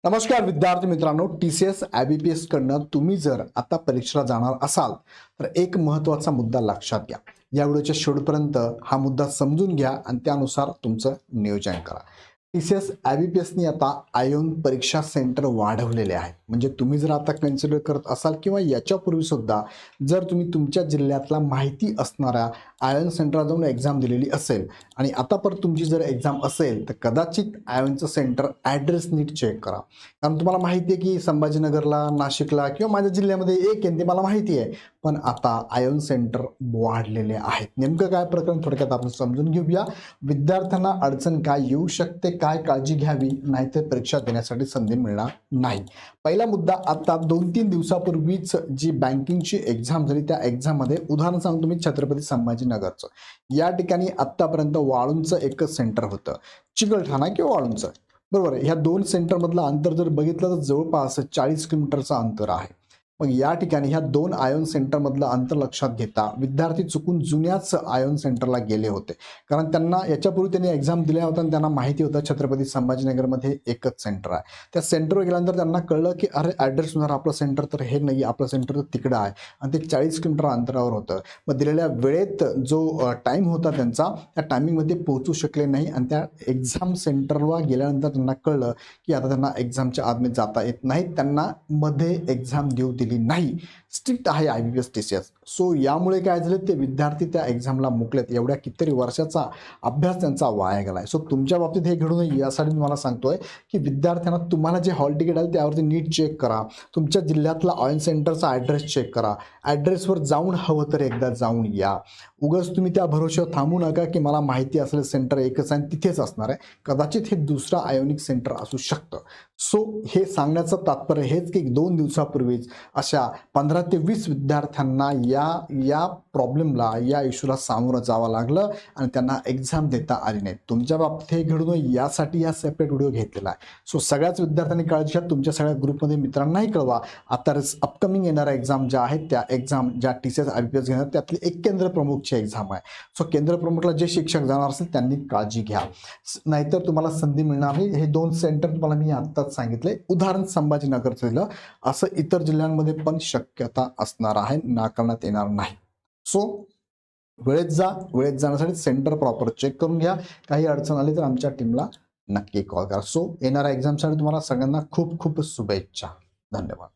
नमस्कार विद्यार्थी मित्रांनो, TCS IBPS कडनं तुम्ही जर आता परीक्षेला जाणार असाल तर एक महत्त्वाचा मुद्दा लक्षात घ्या. या व्हिडिओच्या शेवटपर्यंत हा मुद्दा समजून घ्या आणि त्यानुसार तुमचं नियोजन करा. TCS IBPSनी आता आयोन परीक्षा सेंटर वाढवलेले आहेत. म्हणजे तुम्ही जर आता कन्सिडर करत असाल किंवा याच्यापूर्वी सुद्धा जर तुम्ही तुमच्या जिल्ह्यातला माहिती असणाऱ्या आयोन सेंटरला जाऊन एक्झाम दिलेली असेल आणि आता परत तुमची जर एक्झाम असेल तर कदाचित आयोनचं सेंटर ॲड्रेस नीट चेक करा. कारण तुम्हाला माहिती आहे की संभाजीनगरला, नाशिकला किंवा माझ्या जिल्ह्यामध्ये एक आहे ते मला माहिती आहे. पण आता आयोन सेंटर वाढलेले आहेत. नेमकं काय प्रकरण थोडक्यात आपण समजून घेऊया. विद्यार्थ्यांना अडचण काय येऊ शकते, काय काळजी घ्यावी, नाहीतर परीक्षा देण्यासाठी संधी मिळणार नाही. पहिला मुद्दा, आता 2-3 दिवसापूर्वीच जी बँकिंगची एक्झाम झाली त्या एक्झाममध्ये उदाहरण सांगतो मी छत्रपती संभाजीनगरचं. या ठिकाणी आत्तापर्यंत वाळूंचं एकच सेंटर होतं, चिकलठाणा किंवा वाळूंचं. बरोबर आहे. ह्या दोन सेंटरमधलं अंतर जर बघितलं तर जवळपास 40 किलोमीटरचं अंतर आहे. मग या ठिकाणी ह्या दोन आयोन सेंटरमधलं अंतर लक्षात घेता विद्यार्थी चुकून जुन्याच आयोन सेंटरला गेले होते. कारण त्यांना याच्यापूर्वी त्यांनी एक्झाम दिल्या होत्या आणि त्यांना माहिती होतं छत्रपती संभाजीनगरमध्ये एकच सेंटर आहे. त्या सेंटरवर गेल्यानंतर त्यांना कळलं की अरे ॲड्रेसनुसार आपलं सेंटर तर हे नाही, आपलं सेंटर तर तिकडं आहे आणि ते 40 किलोमीटर अंतरावर होतं. मग दिलेल्या वेळेत जो टाईम होता त्यांचा त्या टायमिंगमध्ये पोहोचू शकले नाही आणि त्या एक्झाम सेंटरला गेल्यानंतर त्यांना कळलं की आता त्यांना एक्झामच्या आतमध्ये जाता येत नाही. त्यांना मध्ये एक्झाम देऊ दिली नाही. स्ट्रिक्ट आहे IBPS TCS. सो यामुळे काय झालं, ते विद्यार्थी त्या एक्झामला मुकलेत. एवढ्या कितीतरी वर्षाचा अभ्यास त्यांचा वाया गेला आहे. सो तुमच्या बाबतीत हे घडू नये यासाठी मी मला सांगतोय की विद्यार्थ्यांना तुम्हाला जे हॉल तिकीट आलं त्यावरती नीट चेक करा. तुमच्या जिल्ह्यातला आयोन सेंटरचा ॲड्रेस चेक करा. ॲड्रेसवर जाऊन हवं तर एकदा जाऊन या. उगाच तुम्ही त्या भरोश्यावर थांबू नका की मला माहिती असलेलं सेंटर एकच आहे आणि तिथेच असणार आहे. कदाचित हे दुसरं आयोनिक सेंटर असू शकतं. सो हे सांगण्याचं तात्पर्य हेच की 2 दिवसापूर्वीच अशा 15 ते 20 विद्यार्थ्यांना या प्रॉब्लेमला, या इश्यूला सामोरं जावं लागलं आणि त्यांना एक्झाम देता आली नाही. तुमच्या बाबतीत हे घडू नये यासाठी हा सेपरेट व्हिडिओ घेतलेला आहे. सो सगळ्याच विद्यार्थ्यांनी काळजी घ्या. तुमच्या सगळ्या ग्रुपमध्ये मित्रांनाही कळवा. आता अपकमिंग येणाऱ्या एक्झाम ज्या आहेत त्या एक्झाम ज्या TCS IBPS घेणार त्यातली एक केंद्र प्रमुखची एक्झाम आहे. सो केंद्र प्रमुखला जे शिक्षक जाणार असेल त्यांनी काळजी घ्या, नाहीतर तुम्हाला संधी मिळणार नाही. हे 2 सेंटर तुम्हाला मी आत्ताच सांगितले. उदाहरण संभाजीनगरचं दिलं, असं इतर जिल्ह्यांमध्ये पण शक्यता असणार आहे, नाकारण्यात येणार नाही. सो वेळेत जा. वेळेत जाण्यासाठी सेंटर प्रॉपर चेक करून घ्या. काही अडचण आली तर आमच्या टीमला नक्की कॉल करा. सो येणाऱ्या एक्झामसाठी तुम्हाला सगळ्यांना खूप खूप शुभेच्छा. धन्यवाद.